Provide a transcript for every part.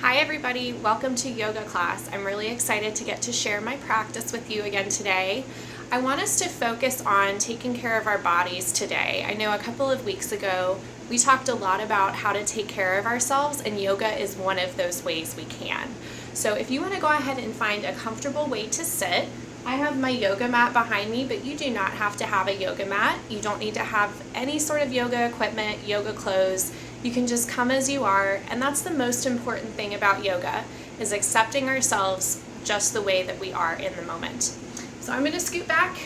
Hi everybody, welcome to yoga class. I'm really excited to get to share my practice with you again today. I want us to focus on taking care of our bodies today. I know a couple of weeks ago we talked a lot about how to take care of ourselves, and yoga is one of those ways we can. So if you want to go ahead and find a comfortable way to sit, I have my yoga mat behind me, but you do not have to have a yoga mat. You don't need to have any sort of yoga equipment, yoga clothes. You can just come as you are, and that's the most important thing about yoga, is accepting ourselves just the way that we are in the moment. So I'm going to scoot back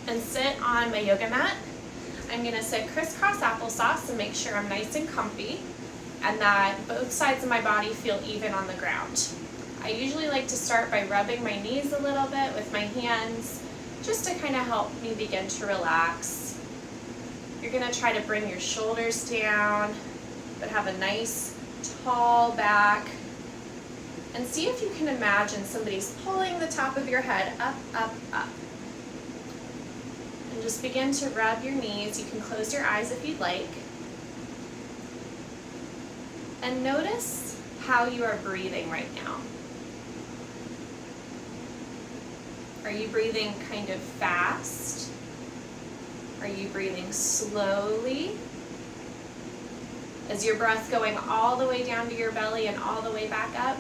and sit on my yoga mat. I'm going to sit crisscross applesauce and make sure I'm nice and comfy and that both sides of my body feel even on the ground. I usually like to start by rubbing my knees a little bit with my hands just to kind of help me begin to relax. You're going to try to bring your shoulders down, but have a nice tall back, and see if you can imagine somebody's pulling the top of your head up, up, up. And just begin to rub your knees. You can close your eyes if you'd like. And notice how you are breathing right now. Are you breathing kind of fast? Are you breathing slowly? Is your breath going all the way down to your belly and all the way back up?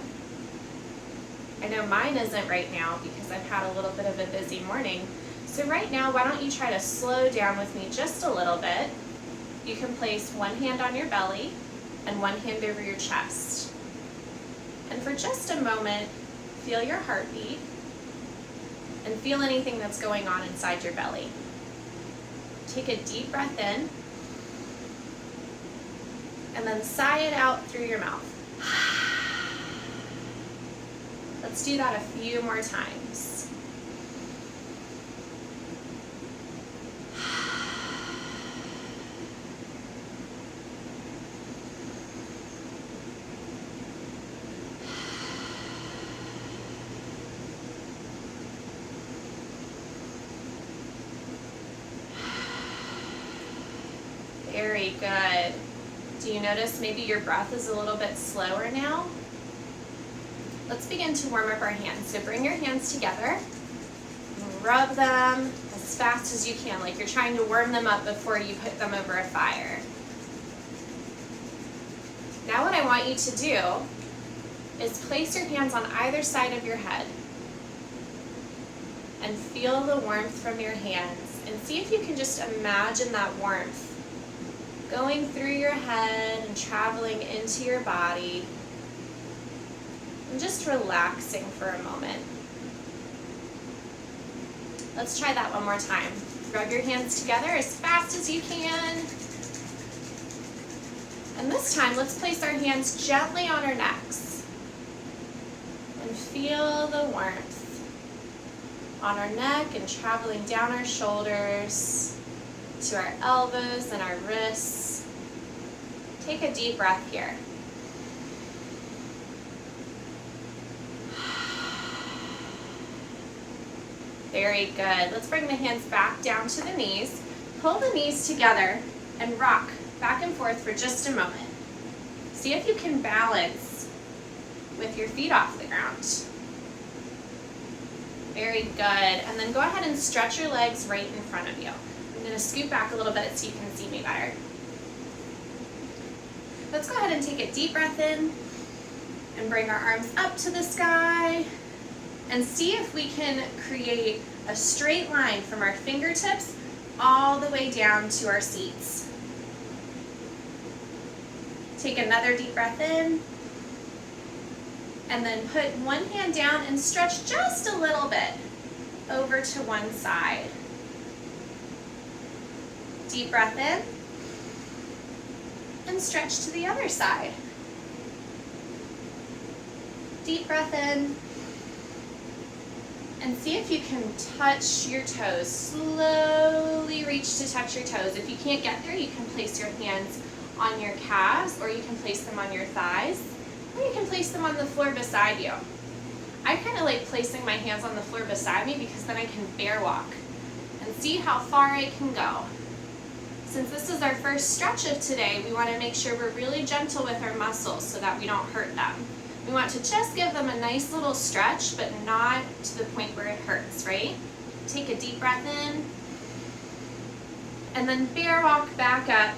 I know mine isn't right now because I've had a little bit of a busy morning. So right now, why don't you try to slow down with me just a little bit. You can place one hand on your belly and one hand over your chest. And for just a moment, feel your heartbeat and feel anything that's going on inside your belly. Take a deep breath in, and then sigh it out through your mouth. Let's do that a few more times. Very good. Do you notice maybe your breath is a little bit slower now? Let's begin to warm up our hands. So bring your hands together, rub them as fast as you can, like you're trying to warm them up before you put them over a fire. Now what I want you to do is place your hands on either side of your head and feel the warmth from your hands, and see if you can just imagine that warmth going through your head and traveling into your body, and just relaxing for a moment. Let's try that one more time. Rub your hands together as fast as you can. And this time, let's place our hands gently on our necks and feel the warmth on our neck and traveling down our shoulders to our elbows and our wrists. Take a deep breath here. Very good. Let's bring the hands back down to the knees. Pull the knees together and rock back and forth for just a moment. See if you can balance with your feet off the ground. Very good. And then go ahead and stretch your legs right in front of you. I'm going to scoot back a little bit so you can see me better. Let's go ahead and take a deep breath in and bring our arms up to the sky, and see if we can create a straight line from our fingertips all the way down to our seats. Take another deep breath in, and then put one hand down and stretch just a little bit over to one side. Deep breath in, and stretch to the other side. Deep breath in, and see if you can touch your toes. Slowly reach to touch your toes. If you can't get there, you can place your hands on your calves, or you can place them on your thighs, or you can place them on the floor beside you. I kind of like placing my hands on the floor beside me because then I can bear walk and see how far I can go. Since this is our first stretch of today, we want to make sure we're really gentle with our muscles so that we don't hurt them. We want to just give them a nice little stretch, but not to the point where it hurts, right? Take a deep breath in, and then bear walk back up,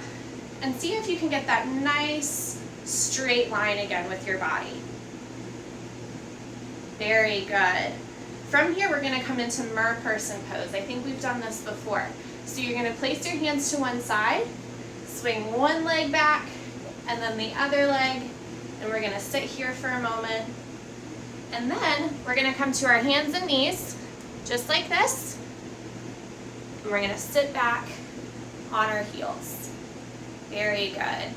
and see if you can get that nice straight line again with your body. Very good. From here, we're going to come into mer person pose. I think we've done this before. So you're going to place your hands to one side, swing one leg back, and then the other leg, and we're going to sit here for a moment. And then we're going to come to our hands and knees, just like this. And we're going to sit back on our heels. Very good.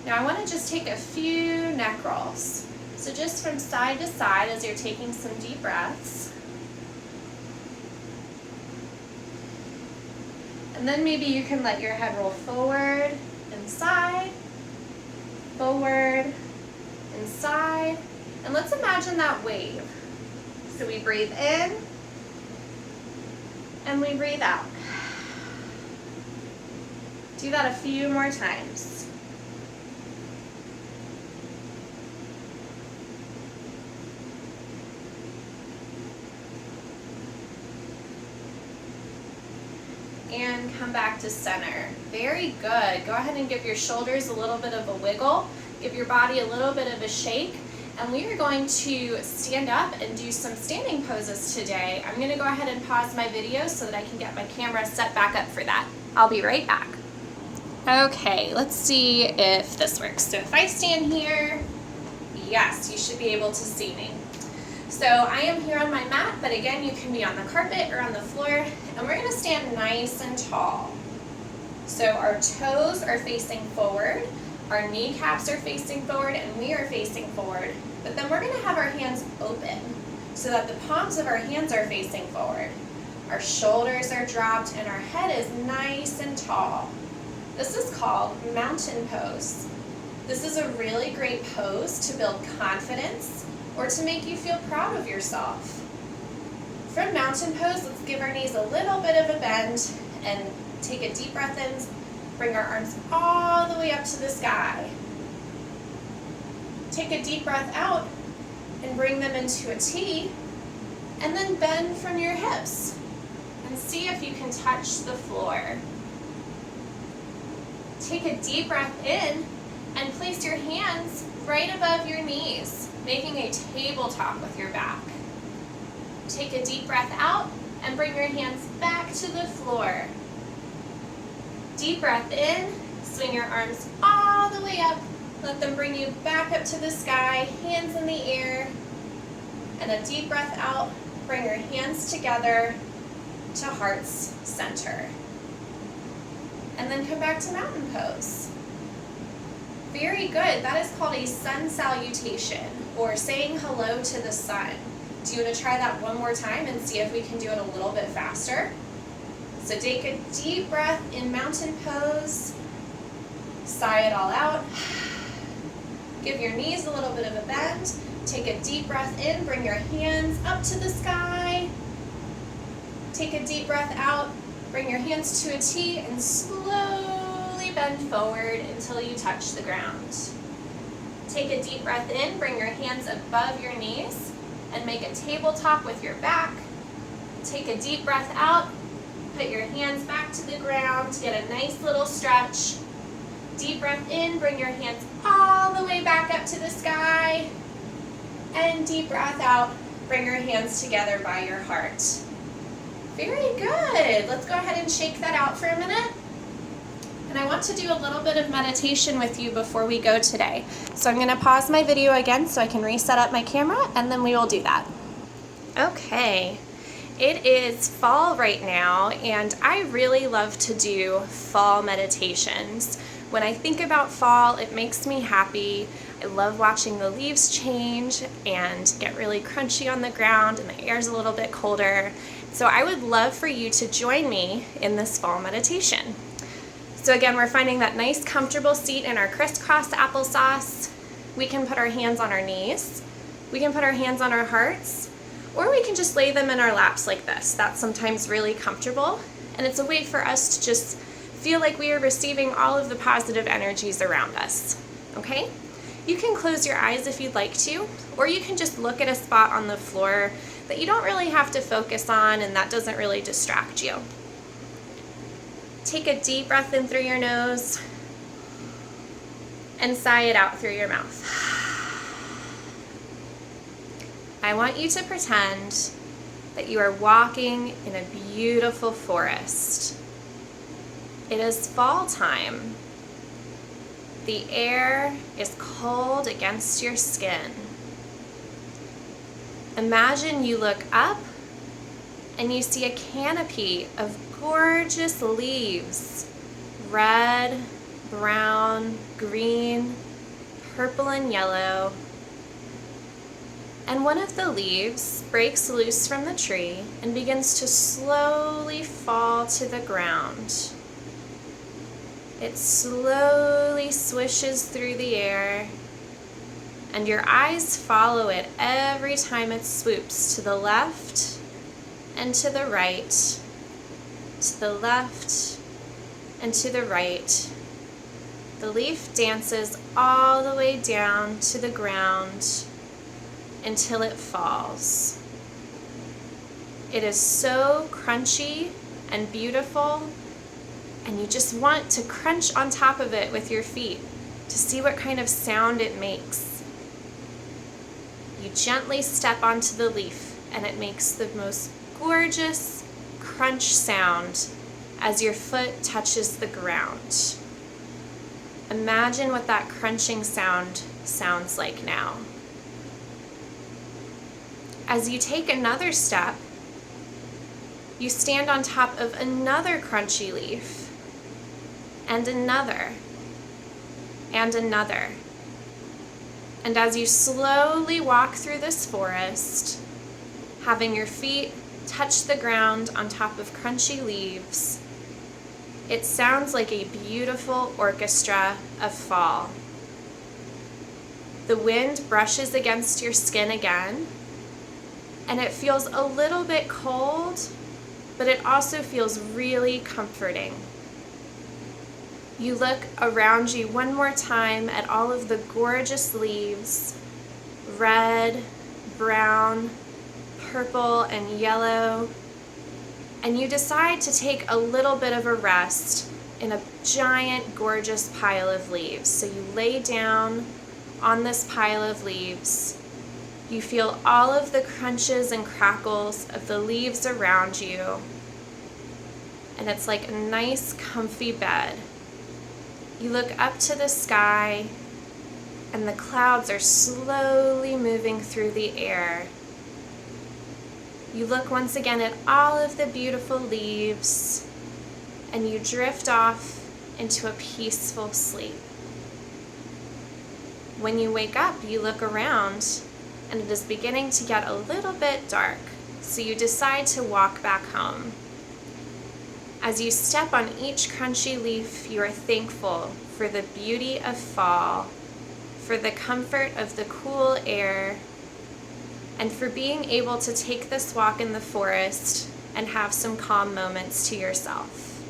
Now I want to just take a few neck rolls. So just from side to side as you're taking some deep breaths. And then maybe you can let your head roll forward and side, forward and side. And let's imagine that wave. So we breathe in and we breathe out. Do that a few more times. And come back to center. Very good. Go ahead and give your shoulders a little bit of a wiggle. Give your body a little bit of a shake. And we are going to stand up and do some standing poses today. I'm going to go ahead and pause my video so that I can get my camera set back up for that. I'll be right back. Okay, let's see if this works. So if I stand here, yes, you should be able to see me. So I am here on my mat, but again, you can be on the carpet or on the floor, and we're going to stand nice and tall. So our toes are facing forward, our kneecaps are facing forward, and we are facing forward. But then we're going to have our hands open so that the palms of our hands are facing forward. Our shoulders are dropped, and our head is nice and tall. This is called mountain pose. This is a really great pose to build confidence or to make you feel proud of yourself. From mountain pose, let's give our knees a little bit of a bend and take a deep breath in. Bring our arms all the way up to the sky. Take a deep breath out and bring them into a T, and then bend from your hips and see if you can touch the floor. Take a deep breath in and place your hands right above your knees, making a tabletop with your back. Take a deep breath out and bring your hands back to the floor. Deep breath in, swing your arms all the way up, let them bring you back up to the sky, hands in the air. And a deep breath out, bring your hands together to heart's center. And then come back to mountain pose. Very good. That is called a sun salutation, or saying hello to the sun. Do you want to try that one more time and see if we can do it a little bit faster? So take a deep breath in mountain pose. Sigh it all out. Give your knees a little bit of a bend. Take a deep breath in. Bring your hands up to the sky. Take a deep breath out. Bring your hands to a T and slowly bend forward until you touch the ground. Take a deep breath in, bring your hands above your knees, and make a tabletop with your back. Take a deep breath out, put your hands back to the ground, get a nice little stretch. Deep breath in, bring your hands all the way back up to the sky. And deep breath out, bring your hands together by your heart. Very good. Let's go ahead and shake that out for a minute. And I want to do a little bit of meditation with you before we go today. So I'm going to pause my video again so I can reset up my camera, and then we will do that. Okay, it is fall right now, and I really love to do fall meditations. When I think about fall, it makes me happy. I love watching the leaves change and get really crunchy on the ground, and the air's a little bit colder. So I would love for you to join me in this fall meditation. So again, we're finding that nice comfortable seat in our crisscross applesauce. We can put our hands on our knees. We can put our hands on our hearts, or we can just lay them in our laps like this. That's sometimes really comfortable, and it's a way for us to just feel like we are receiving all of the positive energies around us, okay? You can close your eyes if you'd like to, or you can just look at a spot on the floor that you don't really have to focus on and that doesn't really distract you. Take a deep breath in through your nose and sigh it out through your mouth. I want you to pretend that you are walking in a beautiful forest. It is fall time. The air is cold against your skin. Imagine you look up and you see a canopy of gorgeous leaves, red, brown, green, purple, and yellow. And one of the leaves breaks loose from the tree and begins to slowly fall to the ground. It slowly swishes through the air, and your eyes follow it every time it swoops to the left and to the right, to the left and to the right. The leaf dances all the way down to the ground until it falls. It is so crunchy and beautiful, and you just want to crunch on top of it with your feet to see what kind of sound it makes. You gently step onto the leaf, and it makes the most gorgeous crunch sound as your foot touches the ground. Imagine what that crunching sound sounds like now. As you take another step, you stand on top of another crunchy leaf, and another, and another. And as you slowly walk through this forest, having your feet touch the ground on top of crunchy leaves, it sounds like a beautiful orchestra of fall. The wind brushes against your skin again, and it feels a little bit cold, but it also feels really comforting. You look around you one more time at all of the gorgeous leaves, red, brown, purple, and yellow, and you decide to take a little bit of a rest in a giant, gorgeous pile of leaves. So you lay down on this pile of leaves. You feel all of the crunches and crackles of the leaves around you, and it's like a nice, comfy bed. You look up to the sky, and the clouds are slowly moving through the air. You look once again at all of the beautiful leaves, and you drift off into a peaceful sleep. When you wake up, you look around, and it is beginning to get a little bit dark, so you decide to walk back home. As you step on each crunchy leaf, you are thankful for the beauty of fall, for the comfort of the cool air, and for being able to take this walk in the forest and have some calm moments to yourself.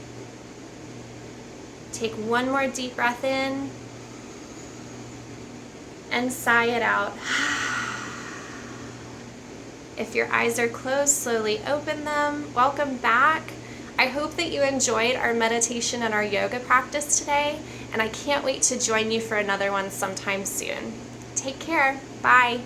Take one more deep breath in and sigh it out. If your eyes are closed, slowly open them. Welcome back. I hope that you enjoyed our meditation and our yoga practice today, and I can't wait to join you for another one sometime soon. Take care. Bye.